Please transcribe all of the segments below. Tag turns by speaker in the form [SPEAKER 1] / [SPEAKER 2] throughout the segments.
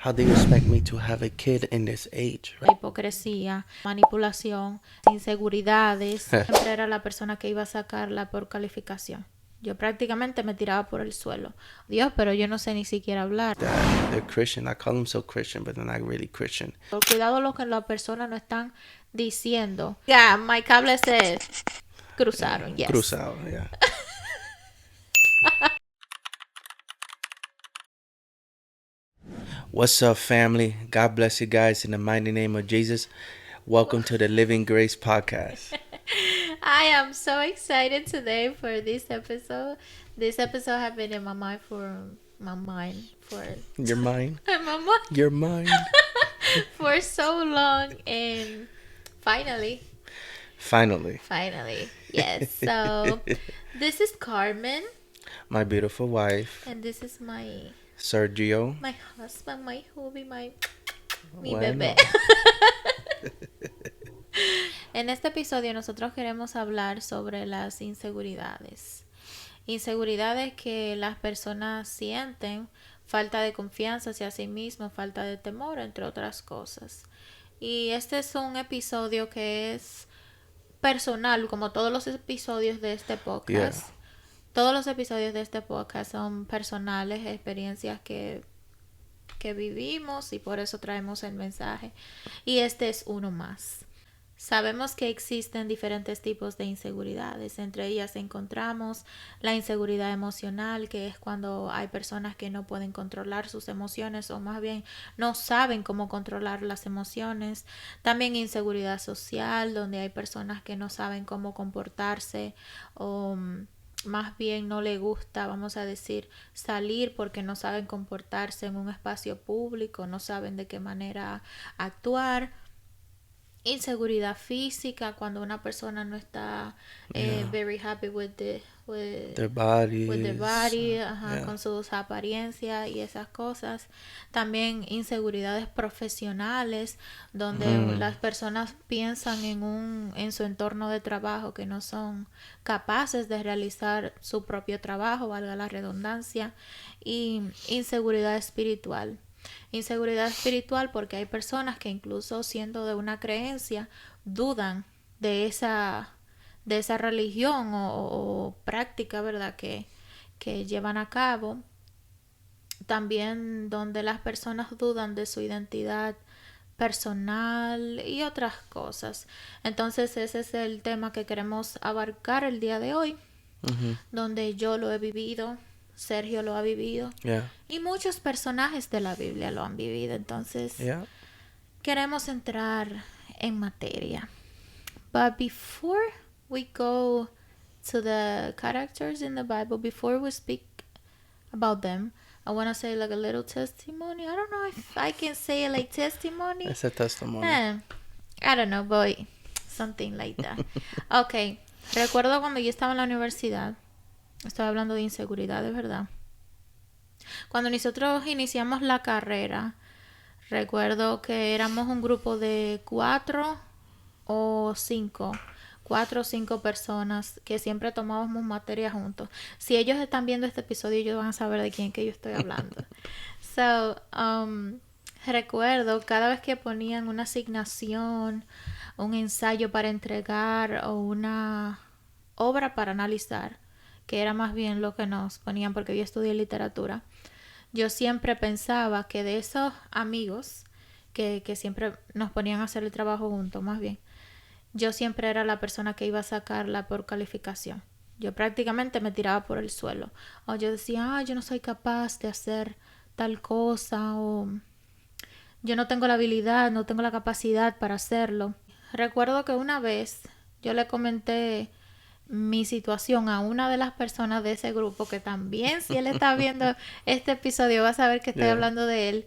[SPEAKER 1] how they expect me to have a kid in this age,
[SPEAKER 2] La
[SPEAKER 1] right?
[SPEAKER 2] hipocresía, manipulación, inseguridades. Siempre era la persona que iba a sacarla por calificación. Yo prácticamente me tiraba por el suelo. Dios, pero yo no sé ni siquiera hablar.
[SPEAKER 1] That they're Christian. I call them so Christian, but they're not really Christian.
[SPEAKER 2] Cuidado lo que las personas no están diciendo. Yeah, my cables se cruzaron, yes.
[SPEAKER 1] Cruzado, yeah. What's up, family? God bless you guys in the mighty name of Jesus. Welcome to the Living Grace Podcast.
[SPEAKER 2] I am so excited today for this episode. This episode has been in my mind for
[SPEAKER 1] Your mind?
[SPEAKER 2] my mind
[SPEAKER 1] Your mind?
[SPEAKER 2] for so long, and finally, yes. So this is Carmen,
[SPEAKER 1] My beautiful wife,
[SPEAKER 2] and this is my
[SPEAKER 1] Sergio.
[SPEAKER 2] husband, my hubby, mi
[SPEAKER 1] Bueno.
[SPEAKER 2] bebé. En este episodio nosotros queremos hablar sobre las inseguridades. Inseguridades que las personas sienten, falta de confianza hacia sí mismos, falta de temor, entre otras cosas. Y este es un episodio que es personal, como todos los episodios de este podcast.
[SPEAKER 1] Yeah.
[SPEAKER 2] Todos los episodios de este podcast son personales, experiencias que vivimos, y por eso traemos el mensaje. Y este es uno más. Sabemos que existen diferentes tipos de inseguridades. Entre ellas encontramos la inseguridad emocional, que es cuando hay personas que no pueden controlar sus emociones, o más bien no saben cómo controlar las emociones. También inseguridad social, donde hay personas que no saben cómo comportarse, o más bien no le gusta, vamos a decir, salir porque no saben comportarse en un espacio público, no saben de qué manera actuar. Inseguridad física, cuando una persona no está very happy with
[SPEAKER 1] Their bodies.
[SPEAKER 2] with their body,
[SPEAKER 1] Yeah.
[SPEAKER 2] con sus apariencias y esas cosas. También inseguridades profesionales, donde las personas piensan en su entorno de trabajo que no son capaces de realizar su propio trabajo, valga la redundancia. Y inseguridad espiritual. Inseguridad espiritual porque hay personas que, incluso siendo de una creencia, dudan de esa religión o práctica, ¿verdad?, que llevan a cabo. También donde las personas dudan de su identidad personal y otras cosas. Entonces ese es el tema que queremos abarcar el día de hoy, donde yo lo he vivido, Sergio lo ha vivido,
[SPEAKER 1] Yeah.
[SPEAKER 2] y muchos personajes de la Biblia lo han vivido. Entonces
[SPEAKER 1] Yeah.
[SPEAKER 2] queremos entrar en materia. But before we go to the characters in the Bible, before we speak about them, I want to say like a little testimony. I don't know if I can say it like testimony.
[SPEAKER 1] It's a testimony.
[SPEAKER 2] I don't know, but something like that. Okay. Recuerdo cuando yo estaba en la universidad, estoy hablando de inseguridad, ¿verdad? Cuando nosotros iniciamos la carrera, recuerdo que éramos un grupo de 4 o 5 personas que siempre tomábamos materia juntos. Si ellos están viendo este episodio, ellos van a saber de quién que yo estoy hablando. So, recuerdo cada vez que ponían una asignación, un ensayo para entregar o una obra para analizar, que era más bien lo que nos ponían porque yo estudié literatura, yo siempre pensaba que de esos amigos que siempre nos ponían a hacer el trabajo juntos, más bien, yo siempre era la persona que iba a sacarla por calificación. Yo prácticamente me tiraba por el suelo. O yo decía, yo no soy capaz de hacer tal cosa, o yo no tengo la habilidad, no tengo la capacidad para hacerlo. Recuerdo que una vez yo le comenté mi situación a una de las personas de ese grupo, que también, si él está viendo este episodio, va a saber que estoy hablando de él.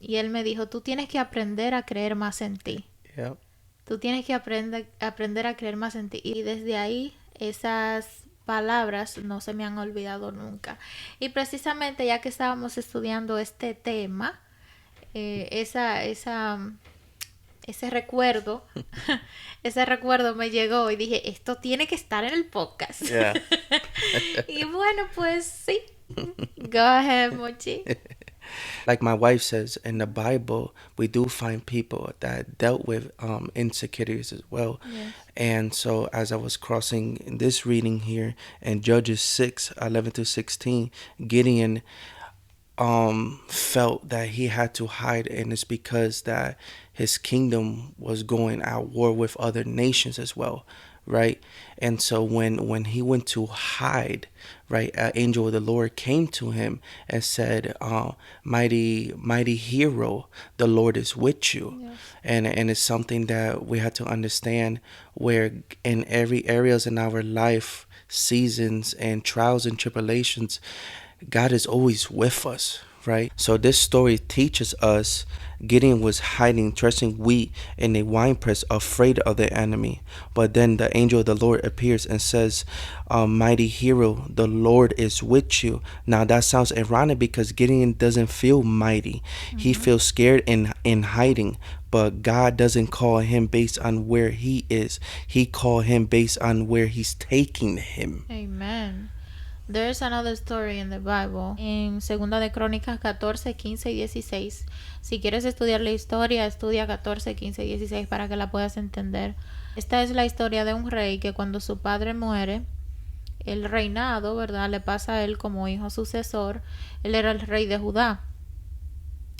[SPEAKER 2] Y él me dijo, tú tienes que aprender a creer más en ti.
[SPEAKER 1] Yep.
[SPEAKER 2] Tú tienes que aprender a creer más en ti. Y desde ahí, esas palabras no se me han olvidado nunca. Y precisamente ya que estábamos estudiando este tema, ese recuerdo me llegó y dije, esto tiene que estar en el podcast.
[SPEAKER 1] Yeah.
[SPEAKER 2] Y bueno, pues sí. Go ahead, Mochi.
[SPEAKER 1] Like my wife says, in the Bible, we do find people that dealt with insecurities as well.
[SPEAKER 2] Yes.
[SPEAKER 1] And so as I was crossing this reading here in Judges 6:11-16, Gideon felt that he had to hide, and it's because that his kingdom was going at war with other nations as well, right? And so when he went to hide, right, an angel of the Lord came to him and said, mighty hero, the Lord is with you.
[SPEAKER 2] Yes.
[SPEAKER 1] And it's something that we have to understand, where in every areas in our life, seasons and trials and tribulations, God is always with us, right? So this story teaches us Gideon was hiding, threshing wheat in a winepress, afraid of the enemy. But then the angel of the Lord appears and says, mighty hero, the Lord is with you. Now that sounds ironic because Gideon doesn't feel mighty. He feels scared in hiding. But God doesn't call him based on where he is. He called him based on where he's taking him.
[SPEAKER 2] Amen. There's another story in the Bible, en Segunda de Crónicas 14, 15 y 16. Si quieres estudiar la historia, estudia 14, 15 y 16 para que la puedas entender. Esta es la historia de un rey que cuando su padre muere, el reinado, ¿verdad?, le pasa a él como hijo sucesor. Él era el rey de Judá.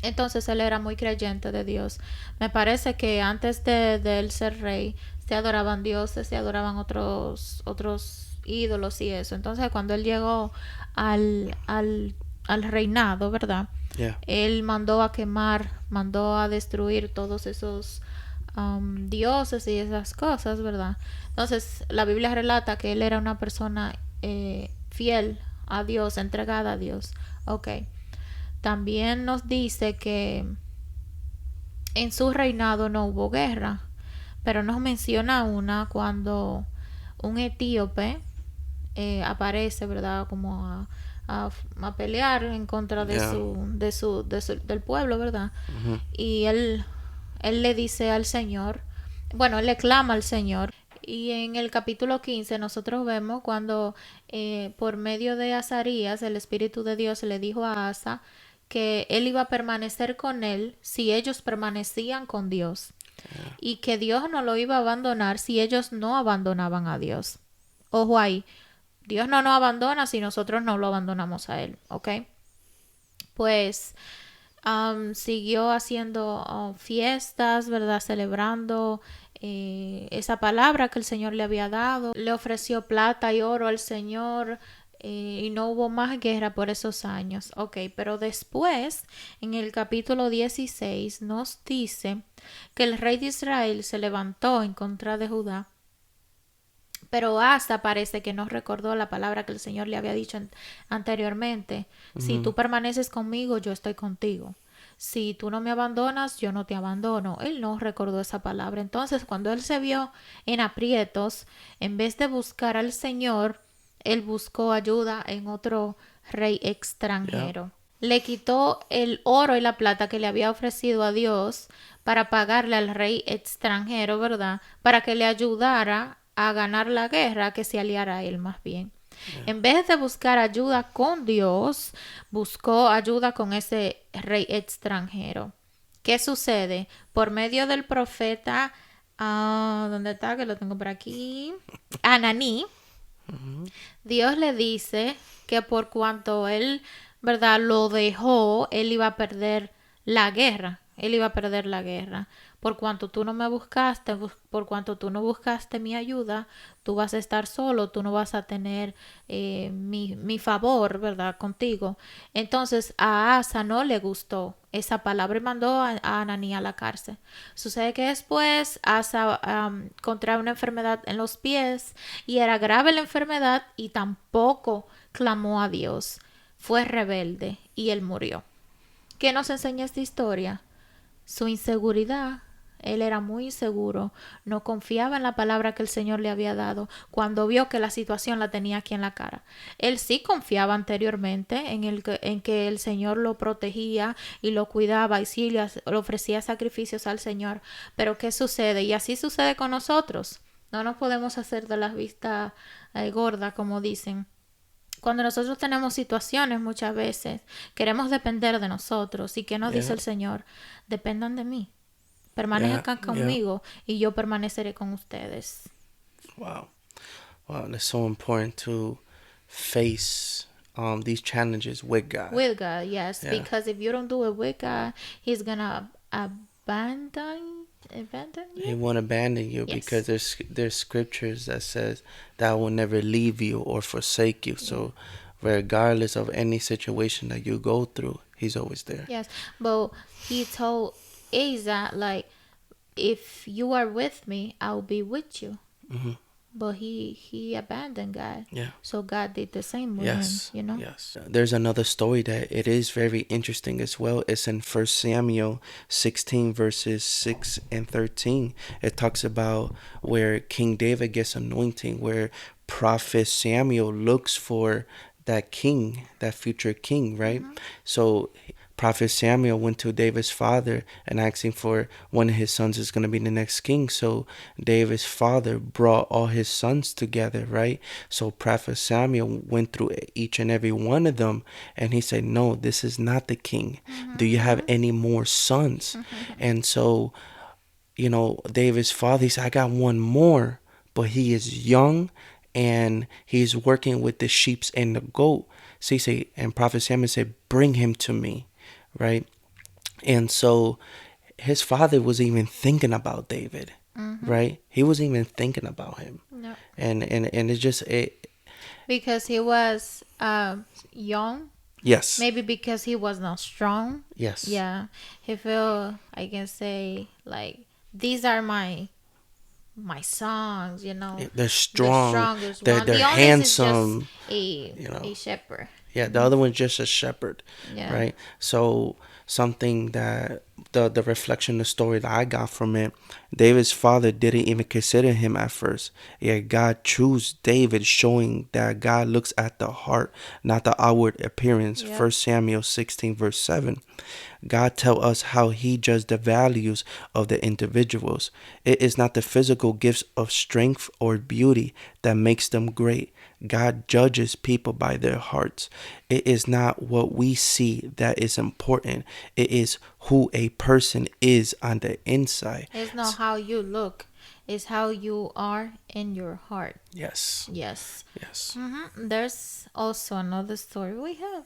[SPEAKER 2] Entonces él era muy creyente de Dios. Me parece que antes de él ser rey, se adoraban dioses, se adoraban otros ídolos y eso. Entonces cuando él llegó al reinado, ¿verdad?
[SPEAKER 1] Yeah.
[SPEAKER 2] Él mandó a quemar, mandó a destruir todos esos dioses y esas cosas, ¿verdad? Entonces la Biblia relata que él era una persona fiel a Dios, entregada a Dios. Ok. También nos dice que en su reinado no hubo guerra, pero nos menciona una cuando un etíope aparece, ¿verdad?, como a pelear en contra de del pueblo, ¿verdad? Y él le dice al Señor, bueno, él le clama al Señor. Y en el capítulo 15 nosotros vemos cuando por medio de Azarías el Espíritu de Dios le dijo a Asa que él iba a permanecer con él si ellos permanecían con Dios. Y que Dios no lo iba a abandonar si ellos no abandonaban a Dios. Ojo ahí, Dios no nos abandona si nosotros no lo abandonamos a Él, ¿ok? Pues siguió haciendo fiestas, ¿verdad? Celebrando esa palabra que el Señor le había dado. Le ofreció plata y oro al Señor y no hubo más guerra por esos años. Ok, pero después, en el capítulo 16, nos dice que el rey de Israel se levantó en contra de Judá. Pero Asa parece que no recordó la palabra que el Señor le había dicho anteriormente. Si tú permaneces conmigo, yo estoy contigo. Si tú no me abandonas, yo no te abandono. Él no recordó esa palabra. Entonces, cuando él se vio en aprietos, en vez de buscar al Señor, él buscó ayuda en otro rey extranjero. Le quitó el oro y la plata que le había ofrecido a Dios para pagarle al rey extranjero, ¿verdad? Para que le ayudara a ganar la guerra, que se aliara a él más bien. En vez de buscar ayuda con Dios, buscó ayuda con ese rey extranjero. ¿Qué sucede? Por medio del profeta, ¿dónde está? Que lo tengo por aquí. Ananí. Dios le dice que por cuanto él, ¿verdad?, lo dejó, él iba a perder la guerra. Él iba a perder la guerra. Por cuanto tú no me buscaste, por cuanto tú no buscaste mi ayuda, tú vas a estar solo, tú no vas a tener mi favor, ¿verdad?, contigo. Entonces a Asa no le gustó esa palabra y mandó a Ananí a la cárcel. Sucede que después Asa contrae una enfermedad en los pies y era grave la enfermedad y tampoco clamó a Dios. Fue rebelde y él murió. ¿Qué nos enseña esta historia? Su inseguridad. Él era muy inseguro, no confiaba en la palabra que el Señor le había dado cuando vio que la situación la tenía aquí en la cara. Él sí confiaba anteriormente en que el Señor lo protegía y lo cuidaba y sí le ofrecía sacrificios al Señor. Pero ¿qué sucede? Y así sucede con nosotros. No nos podemos hacer de las vistas gordas, como dicen. Cuando nosotros tenemos situaciones muchas veces, queremos depender de nosotros. ¿Y qué nos dice
[SPEAKER 1] Yeah.
[SPEAKER 2] el Señor? Dependan de mí.
[SPEAKER 1] Yeah.
[SPEAKER 2] Permanezcan
[SPEAKER 1] Yeah.
[SPEAKER 2] conmigo y yo permaneceré con ustedes.
[SPEAKER 1] Wow. Wow. That's so important to face these challenges with God.
[SPEAKER 2] With God, yes.
[SPEAKER 1] Yeah.
[SPEAKER 2] Because if you don't do it with God, He's gonna abandon
[SPEAKER 1] He
[SPEAKER 2] you.
[SPEAKER 1] won't abandon you
[SPEAKER 2] Yes.
[SPEAKER 1] because there's scriptures that says that I will never leave you or forsake you. So regardless of any situation that you go through, he's always there.
[SPEAKER 2] Yes, but He told Asa, like, if you are with me, I'll be with you.
[SPEAKER 1] Hmm.
[SPEAKER 2] But he abandoned God.
[SPEAKER 1] Yeah.
[SPEAKER 2] So God did the same with
[SPEAKER 1] Yes.
[SPEAKER 2] him, you know?
[SPEAKER 1] Yes. There's another story that it is very interesting as well. It's in 1 Samuel 16 verses 6 and 13. It talks about where King David gets anointing, where Prophet Samuel looks for that king, that future king, right?
[SPEAKER 2] Mm-hmm.
[SPEAKER 1] So Prophet Samuel went to David's father and asked him for one of his sons is going to be the next king. So David's father brought all his sons together, right? So Prophet Samuel went through each and every one of them and he said, no, this is not the king.
[SPEAKER 2] Mm-hmm.
[SPEAKER 1] Do you have any more sons? And so, David's father, he said, I got one more, but he is young and he's working with the sheep and the goat. So he said, and Prophet Samuel said, bring him to me, right? And so his father was even thinking about David, right? He was even thinking about him.
[SPEAKER 2] No.
[SPEAKER 1] And it's just,
[SPEAKER 2] Because he was young.
[SPEAKER 1] yes.
[SPEAKER 2] Maybe because he was not strong.
[SPEAKER 1] Yes.
[SPEAKER 2] Yeah. He felt, I can say, like, these are my songs,
[SPEAKER 1] They're strong.
[SPEAKER 2] The strongest
[SPEAKER 1] They're
[SPEAKER 2] one. The oldest
[SPEAKER 1] handsome.
[SPEAKER 2] is just a shepherd.
[SPEAKER 1] Yeah, the other one's just a shepherd,
[SPEAKER 2] Yeah.
[SPEAKER 1] right? So something that the reflection, the story that I got from it, David's father didn't even consider him at first. Yet God chose David, showing that God looks at the heart, not the outward appearance.
[SPEAKER 2] Yep.
[SPEAKER 1] 1 Samuel 16 verse 7. God tell us how he judged the values of the individuals. It is not the physical gifts of strength or beauty that makes them great. God judges people by their hearts. It is not what we see that is important. It is who a person is on the inside.
[SPEAKER 2] It's not how you look. It's how you are in your heart.
[SPEAKER 1] Yes.
[SPEAKER 2] Yes.
[SPEAKER 1] Yes.
[SPEAKER 2] Mm-hmm. There's also another story we have.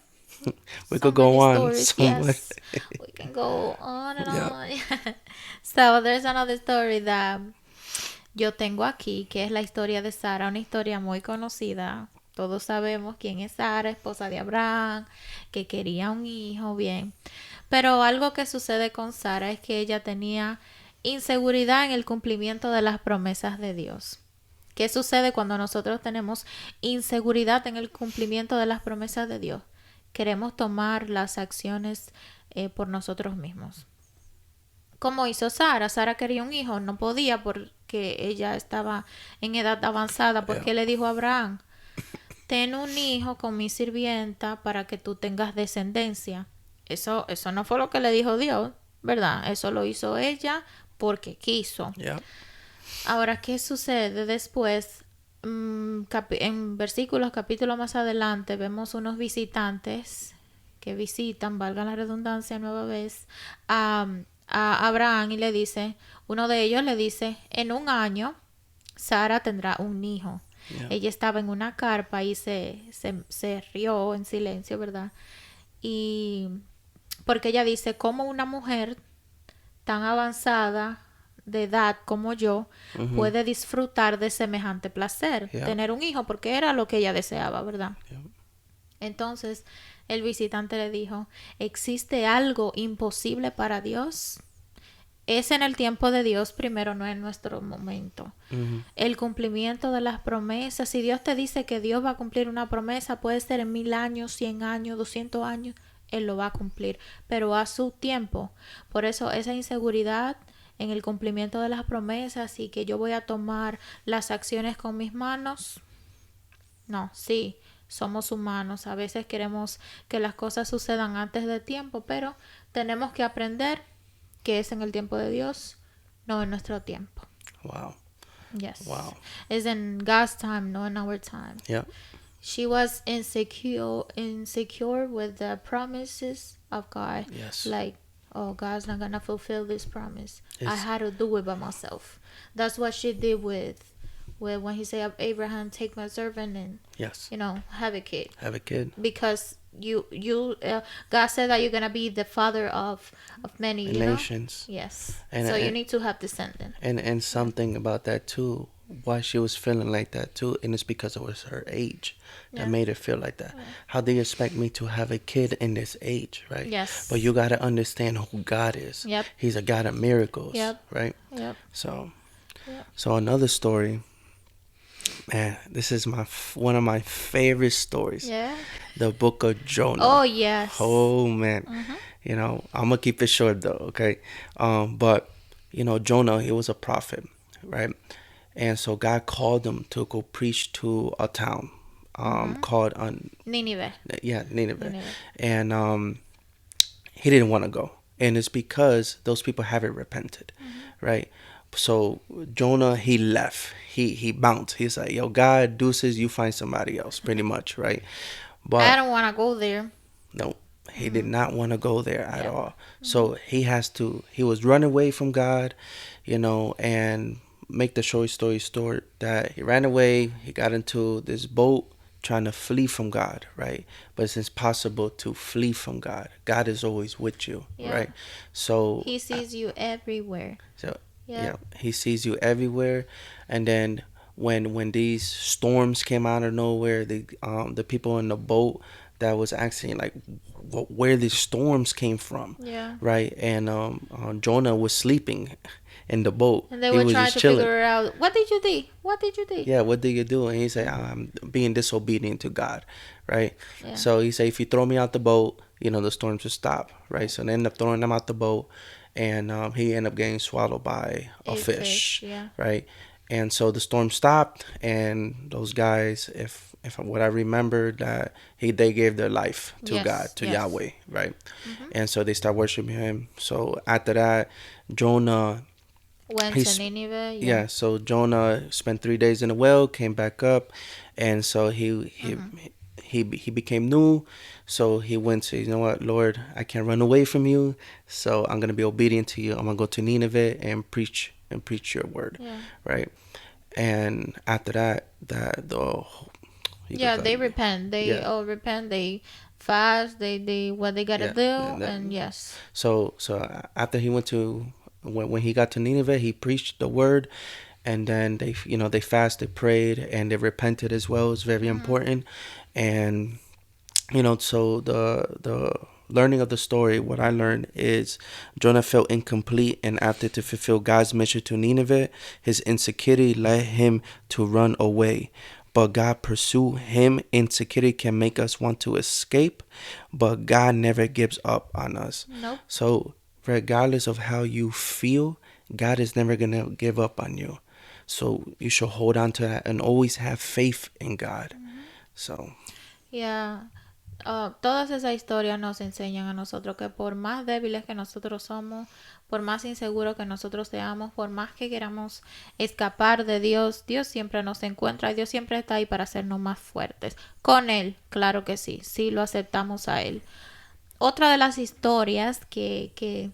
[SPEAKER 1] We
[SPEAKER 2] So
[SPEAKER 1] could go
[SPEAKER 2] many
[SPEAKER 1] on
[SPEAKER 2] stories,
[SPEAKER 1] so
[SPEAKER 2] yes.
[SPEAKER 1] much.
[SPEAKER 2] We can go on and
[SPEAKER 1] Yeah.
[SPEAKER 2] on. So there's another story that yo tengo aquí, que es la historia de Sara, una historia muy conocida. Todos sabemos quién es Sara, esposa de Abraham, que quería un hijo, bien. Pero algo que sucede con Sara es que ella tenía inseguridad en el cumplimiento de las promesas de Dios. ¿Qué sucede cuando nosotros tenemos inseguridad en el cumplimiento de las promesas de Dios? Queremos tomar las acciones por nosotros mismos. Como hizo Sara. Sara quería un hijo, no podía porque ella estaba en edad avanzada. Porque le dijo a Abraham, ten un hijo con mi sirvienta para que tú tengas descendencia. Eso no fue lo que le dijo Dios, ¿verdad? Eso lo hizo ella porque quiso.
[SPEAKER 1] Yeah.
[SPEAKER 2] Ahora, ¿qué sucede después? En versículos, capítulos más adelante, vemos unos visitantes que visitan, valga la redundancia nueva vez, a Abraham y le dice, uno de ellos le dice, en un año Sara tendrá un hijo. Yeah. Ella estaba en una carpa y se rió en silencio, ¿verdad? Y porque ella dice, ¿cómo una mujer tan avanzada de edad como yo puede disfrutar de semejante placer? Yeah. Tener un hijo, porque era lo que ella deseaba, ¿verdad? Yeah. Entonces el visitante le dijo, ¿existe algo imposible para Dios? Es en el tiempo de Dios primero, no en nuestro momento. El cumplimiento de las promesas. Si Dios te dice que Dios va a cumplir una promesa, puede ser en 1000 años, 100 años, 200 años, Él lo va a cumplir, pero a su tiempo. Por eso esa inseguridad en el cumplimiento de las promesas y que yo voy a tomar las acciones con mis manos. No, sí, somos humanos. A veces queremos que las cosas sucedan antes de tiempo, pero tenemos que aprender que es en el tiempo de Dios, no en nuestro tiempo.
[SPEAKER 1] Wow.
[SPEAKER 2] Yes.
[SPEAKER 1] Wow.
[SPEAKER 2] It's in God's time, no in our time.
[SPEAKER 1] Yeah.
[SPEAKER 2] she was insecure with the promises of God.
[SPEAKER 1] Yes.
[SPEAKER 2] Like, oh, God's not gonna fulfill this promise. I
[SPEAKER 1] It's
[SPEAKER 2] had to do it by myself. That's what she did with when he said, Abraham, take my servant and
[SPEAKER 1] yes.
[SPEAKER 2] have a kid,
[SPEAKER 1] Have a kid.
[SPEAKER 2] because God said that you're gonna be the father of many,
[SPEAKER 1] Nations.
[SPEAKER 2] Yes.
[SPEAKER 1] And
[SPEAKER 2] So you
[SPEAKER 1] and,
[SPEAKER 2] need to have descendant.
[SPEAKER 1] and something about that too. Why she was feeling like that too, and it's because it was her age that
[SPEAKER 2] Yeah.
[SPEAKER 1] made her feel like that. How do you expect me to have a kid in this age, right?
[SPEAKER 2] Yes.
[SPEAKER 1] But you gotta understand who God is.
[SPEAKER 2] Yep.
[SPEAKER 1] He's a God of miracles,
[SPEAKER 2] Yep.
[SPEAKER 1] right?
[SPEAKER 2] Yep.
[SPEAKER 1] So,
[SPEAKER 2] Yep.
[SPEAKER 1] so another story, man. This is one of my favorite stories.
[SPEAKER 2] Yeah.
[SPEAKER 1] The Book of Jonah.
[SPEAKER 2] Oh yes.
[SPEAKER 1] Oh man, I'm gonna keep it short though, okay? But Jonah, he was a prophet, right? And so God called him to go preach to a town, called
[SPEAKER 2] Nineveh.
[SPEAKER 1] Nineveh,
[SPEAKER 2] Nineveh.
[SPEAKER 1] and he didn't want to go, and it's because those people haven't repented, right? So Jonah, he left. He bounced. He's like, "Yo, God, deuces, you find somebody else," pretty much, right?
[SPEAKER 2] I
[SPEAKER 1] But
[SPEAKER 2] don't want to go there.
[SPEAKER 1] no, he did not want to go there at
[SPEAKER 2] Yeah.
[SPEAKER 1] all. So he was running away from God, and make the short story short, that he ran away, he got into this boat trying to flee from God, right? But it's impossible to flee from God. God is always with you,
[SPEAKER 2] Yeah.
[SPEAKER 1] right? So
[SPEAKER 2] He sees you everywhere.
[SPEAKER 1] so
[SPEAKER 2] Yeah.
[SPEAKER 1] yeah, he sees you everywhere. And then when these storms came out of nowhere, the people in the boat that was asking like where these storms came from,
[SPEAKER 2] Yeah.
[SPEAKER 1] right? And Jonah was sleeping in the boat.
[SPEAKER 2] And they
[SPEAKER 1] He
[SPEAKER 2] were
[SPEAKER 1] was
[SPEAKER 2] trying
[SPEAKER 1] just
[SPEAKER 2] to
[SPEAKER 1] chilling.
[SPEAKER 2] figure out, what did you do? What did you do?
[SPEAKER 1] Yeah, what did you do? And he said, I'm being disobedient to God, right?
[SPEAKER 2] Yeah.
[SPEAKER 1] So he said, if you throw me out the boat, the storms will stop, right? So they ended up throwing him out the boat, and he ended up getting swallowed by a fish,
[SPEAKER 2] Yeah.
[SPEAKER 1] right? And so the storm stopped, and those guys, if what I remember, that they gave their life to
[SPEAKER 2] Yes,
[SPEAKER 1] God, to
[SPEAKER 2] yes.
[SPEAKER 1] Yahweh, right? And so they start worshiping him. So after that, Jonah,
[SPEAKER 2] Went
[SPEAKER 1] He's-
[SPEAKER 2] to Nineveh.
[SPEAKER 1] yeah, so Jonah spent 3 days in the well, came back up, and so he became new. So he went to, you know what, Lord, I can't run away from you, so I'm gonna be obedient to you. I'm gonna go to Nineveh and preach your word,
[SPEAKER 2] Yeah.
[SPEAKER 1] right? And after that,
[SPEAKER 2] Yeah, they repent. They
[SPEAKER 1] Yeah.
[SPEAKER 2] all repent. They fast. They what they gotta
[SPEAKER 1] Yeah,
[SPEAKER 2] do.
[SPEAKER 1] and that-
[SPEAKER 2] And yes.
[SPEAKER 1] So after he went to when he got to Nineveh, he preached the word, and then they fasted, prayed, and they repented as well. It's very important, and so the learning of the story, what I learned is Jonah felt incomplete, and after to fulfill God's mission to Nineveh, his insecurity led him to run away. But God pursued him. Insecurity can make us want to escape, but God never gives up on us.
[SPEAKER 2] Nope.
[SPEAKER 1] So regardless of how you feel, God is never gonna give up on you. So you should hold on to that and always have faith in God. So
[SPEAKER 2] Yeah. Todas esas historias nos enseñan a nosotros que por más débiles que nosotros somos, por más inseguros que nosotros seamos, por más que queramos escapar de Dios, Dios siempre nos encuentra y Dios siempre está ahí para hacernos más fuertes. Con Él, claro que sí, sí lo aceptamos a Él. Otra de las historias que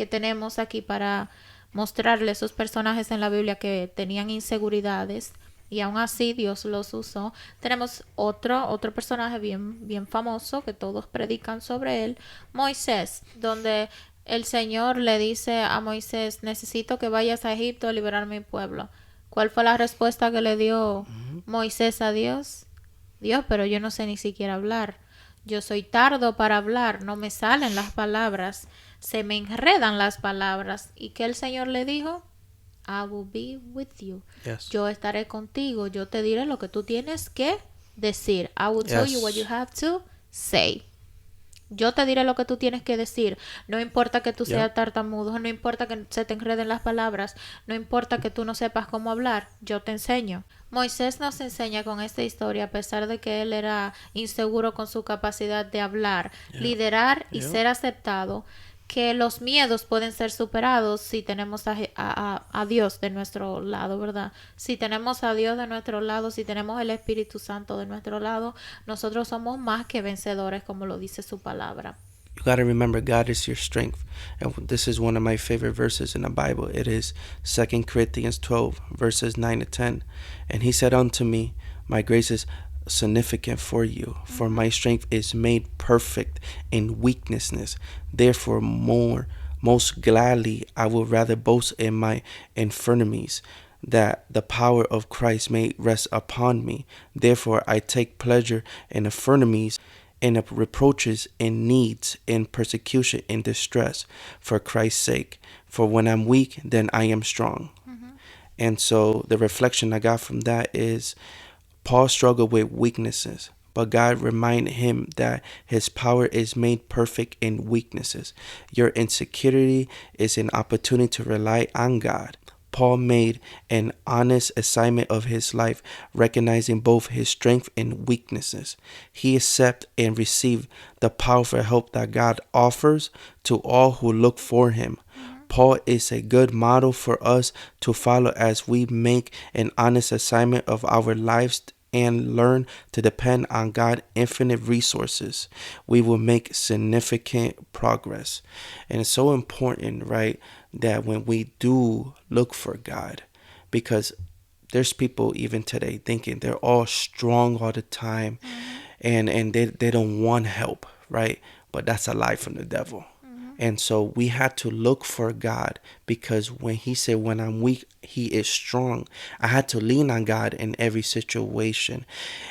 [SPEAKER 2] tenemos aquí para mostrarle esos personajes en la Biblia que tenían inseguridades y aún así Dios los usó. Tenemos otro personaje bien famoso que todos predican sobre él, Moisés, donde el Señor le dice a Moisés, necesito que vayas a Egipto a liberar mi pueblo. ¿Cuál fue la respuesta que le dio Moisés a Dios? Dios, pero yo no sé ni siquiera hablar. Yo soy tardo para hablar, no me salen las palabras, se me enredan las palabras. ¿Y qué el Señor le dijo? I will be with you.
[SPEAKER 1] yes.
[SPEAKER 2] Yo estaré contigo, yo te diré lo que tú tienes que decir. I will tell you
[SPEAKER 1] Yes.
[SPEAKER 2] what you have to say. Yo te diré lo que tú tienes que decir. No importa que tú seas tartamudo, no importa que se te enreden las palabras, no importa que tú no sepas cómo hablar, yo te enseño. Moisés nos enseña con esta historia, a pesar de que él era inseguro con su capacidad de hablar, liderar y ser aceptado, que los miedos pueden ser superados si tenemos a Dios de nuestro lado, ¿verdad? Si tenemos a Dios de nuestro lado, si tenemos el Espíritu Santo de nuestro lado, nosotros somos más que vencedores, como lo dice su palabra.
[SPEAKER 1] You got to remember God is your strength. And this is one of my favorite verses in the Bible. It is 2 Corinthians 12, verses 9 to 10. And he said unto me, my grace is significant for you, for my strength is made perfect in weaknessness. Therefore, most gladly, I will rather boast in my infirmities, that the power of Christ may rest upon me. Therefore, I take pleasure in infirmities, in reproaches, in needs, in persecution, in distress, for Christ's sake. For when I'm weak, then I am strong. And so the reflection I got from that is Paul struggled with weaknesses, but God reminded him that his power is made perfect in weaknesses. Your insecurity is an opportunity to rely on God. Paul made an honest assignment of his life, recognizing both his strength and weaknesses. He accepted and received the powerful help that God offers to all who look for him. Paul is a good model for us to follow as we make an honest assignment of our lives and learn to depend on God's infinite resources. We will make significant progress. And it's so important, right, that when we do look for God, because there's people even today thinking they're all strong all the time, and they don't want help, right? But that's a lie from the devil. And so we had to look for God, because when he said, when I'm weak, he is strong. I had to lean on God in every situation.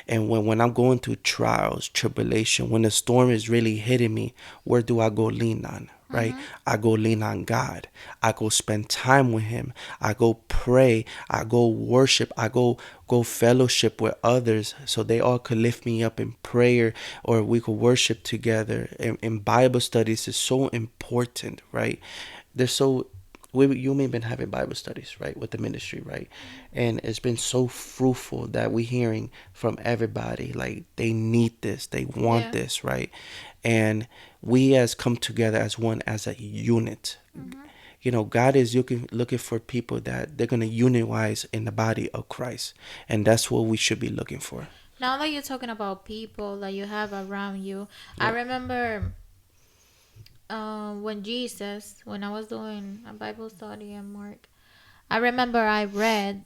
[SPEAKER 1] And when I'm going through trials, tribulation, when the storm is really hitting me, where do I go lean on? Right? I go lean on God. I go spend time with him. I go pray. I go worship. I go fellowship with others so they all could lift me up in prayer, or we could worship together. And Bible studies is so important, right? They're so you may have been having Bible studies, right, with the ministry, right? And it's been so fruitful that we're hearing from everybody, like they need this, they want this, right? And we has come together as one, as a unit. You know, God is looking for people that they're going to unitize in the body of Christ. And that's what we should be looking for.
[SPEAKER 2] Now that you're talking about people that you have around you, I remember when I was doing a Bible study in Mark, I remember I read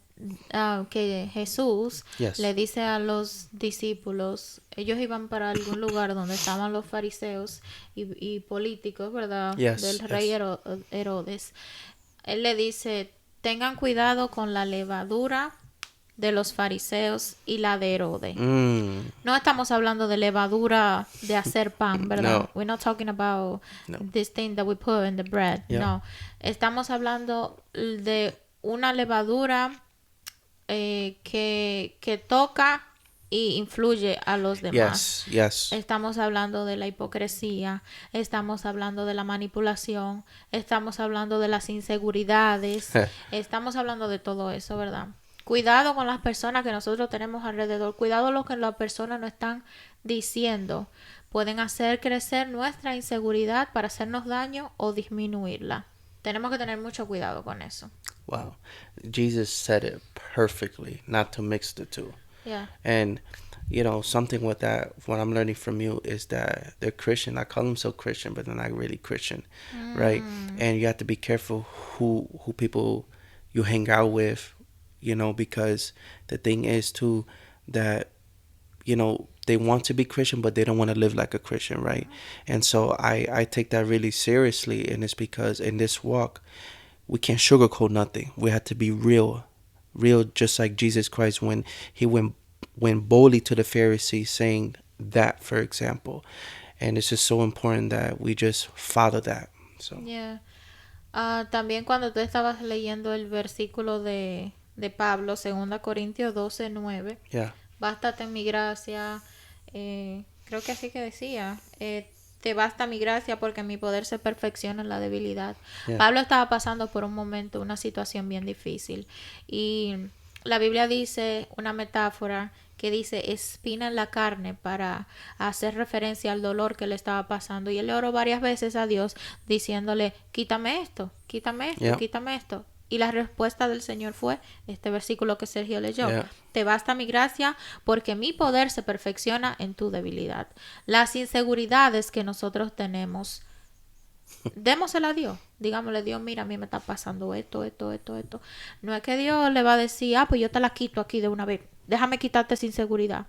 [SPEAKER 2] que Jesús le dice a los discípulos, ellos iban para algún lugar donde estaban los fariseos y políticos, ¿verdad? Del rey Herodes. Él le dice, tengan cuidado con la levadura de los fariseos y la de Herodes. No estamos hablando de levadura de hacer pan, ¿verdad?
[SPEAKER 1] No.
[SPEAKER 2] We're not talking about this thing that we put in the bread. No. Estamos hablando de una levadura que toca y influye a los demás. Estamos hablando de la hipocresía, estamos hablando de la manipulación, estamos hablando de las inseguridades, estamos hablando de todo eso, ¿verdad? Cuidado con las personas que nosotros tenemos alrededor. Cuidado lo que las personas nos están diciendo. Pueden hacer crecer nuestra inseguridad para hacernos daño o disminuirla. Tenemos que tener mucho cuidado con eso.
[SPEAKER 1] Wow. Jesus said it perfectly, not to mix the two.
[SPEAKER 2] Yeah.
[SPEAKER 1] And, you know, something with that, what I'm learning from you is that they're Christian. I call them so Christian, but they're not really Christian, right? And you have to be careful who people you hang out with, you know, because the thing is too that, you know, they want to be Christian, but they don't want to live like a Christian, right? And so I take that really seriously, and it's because in this walk, we can't sugarcoat nothing. We have to be real, just like Jesus Christ when he went boldly to the Pharisees saying that, for example. And it's just so important that we just follow that. So.
[SPEAKER 2] Yeah. También cuando tú estabas leyendo el versículo de Pablo, 2 Corintios 12:9.
[SPEAKER 1] Yeah.
[SPEAKER 2] Bástate en mi gracia, creo que así que decía, te basta mi gracia porque mi poder se perfecciona en la debilidad. Pablo estaba pasando por un momento, una situación bien difícil, y la Biblia dice una metáfora que dice espina en la carne para hacer referencia al dolor que le estaba pasando. Y él le oró varias veces a Dios diciéndole, quítame esto, quítame esto,
[SPEAKER 1] Yeah.
[SPEAKER 2] quítame esto. Y la respuesta del Señor fue este versículo que Sergio leyó.
[SPEAKER 1] Yeah.
[SPEAKER 2] Te basta mi gracia porque mi poder se perfecciona en tu debilidad. Las inseguridades que nosotros tenemos, démosela a Dios. Digámosle, Dios, mira, a mí me está pasando esto. No es que Dios le va a decir, pues yo te la quito aquí de una vez. Déjame quitarte esa inseguridad.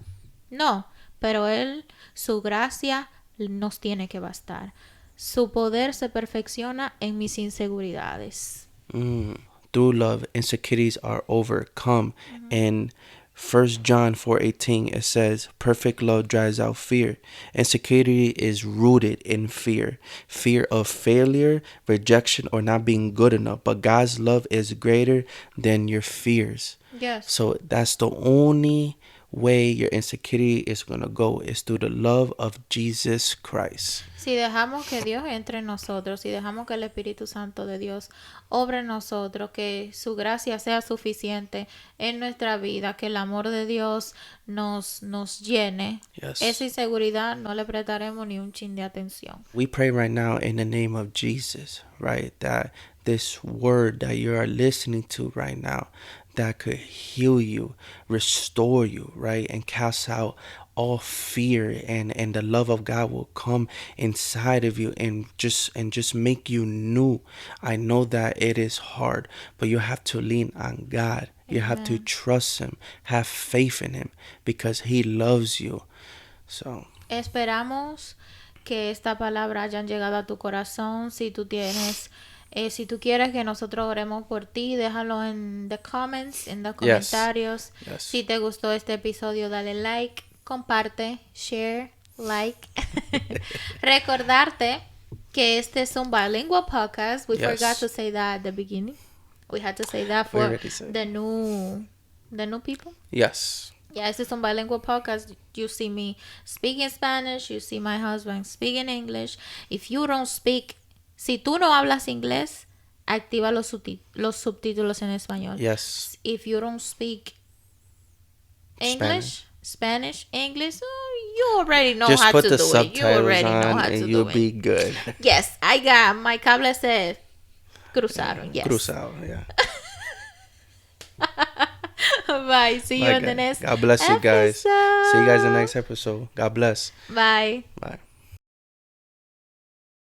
[SPEAKER 2] No, pero Él, su gracia nos tiene que bastar. Su poder se perfecciona en mis inseguridades.
[SPEAKER 1] Through love, insecurities are overcome. And 1 John 4:18, it says, perfect love drives out fear. Insecurity is rooted in fear. Fear of failure, rejection, or not being good enough. But God's love is greater than your fears.
[SPEAKER 2] Yes.
[SPEAKER 1] So that's the only way your insecurity is going to go, is through the love of Jesus Christ.
[SPEAKER 2] Si dejamos que Dios entre en nosotros, si dejamos que el Espíritu Santo de Dios obre en nosotros, que su gracia sea suficiente en nuestra vida, que el amor de Dios nos llene,
[SPEAKER 1] Yes.
[SPEAKER 2] esa inseguridad no le prestaremos ni un chin de atención.
[SPEAKER 1] We pray right now in the name of Jesus, right? That this word that you are listening to right now, that could heal you, restore you, right? And cast out all fear, and the love of God will come inside of you and just make you new. I know that it is hard, but you have to lean on God. You have to trust Him, have faith in Him, because He loves you. So
[SPEAKER 2] Esperamos que esta palabra hayan llegado a tu corazón. Si tú tienes, si tú quieres que nosotros oremos por ti, déjalo en the comments, en los comentarios.
[SPEAKER 1] Yes.
[SPEAKER 2] Si te gustó este episodio, dale like, comparte, share, like. Recordarte que este es un bilingual podcast. We
[SPEAKER 1] Yes.
[SPEAKER 2] forgot to say that at the beginning. We had to say that
[SPEAKER 1] We
[SPEAKER 2] for
[SPEAKER 1] already said
[SPEAKER 2] the new people.
[SPEAKER 1] yes.
[SPEAKER 2] Yeah, this is a bilingual podcast. You see me speaking Spanish. You see my husband speaking English. If you don't speak, si tú no hablas inglés, activa los subtítulos en español.
[SPEAKER 1] Yes.
[SPEAKER 2] If you don't speak English, Spanish, English, you already know
[SPEAKER 1] Just
[SPEAKER 2] how
[SPEAKER 1] put
[SPEAKER 2] to
[SPEAKER 1] the
[SPEAKER 2] do it. You
[SPEAKER 1] subtitles
[SPEAKER 2] already know
[SPEAKER 1] on
[SPEAKER 2] how to
[SPEAKER 1] and
[SPEAKER 2] do
[SPEAKER 1] you'll
[SPEAKER 2] it.
[SPEAKER 1] be good.
[SPEAKER 2] Yes, I got my cables se cruzaron. Yes.
[SPEAKER 1] Cruzado, yeah.
[SPEAKER 2] Bye. See you
[SPEAKER 1] Bye,
[SPEAKER 2] in the
[SPEAKER 1] guys.
[SPEAKER 2] next
[SPEAKER 1] God bless you guys. See you guys in the
[SPEAKER 2] episode.
[SPEAKER 1] next episode. God bless.
[SPEAKER 2] Bye.
[SPEAKER 1] Bye.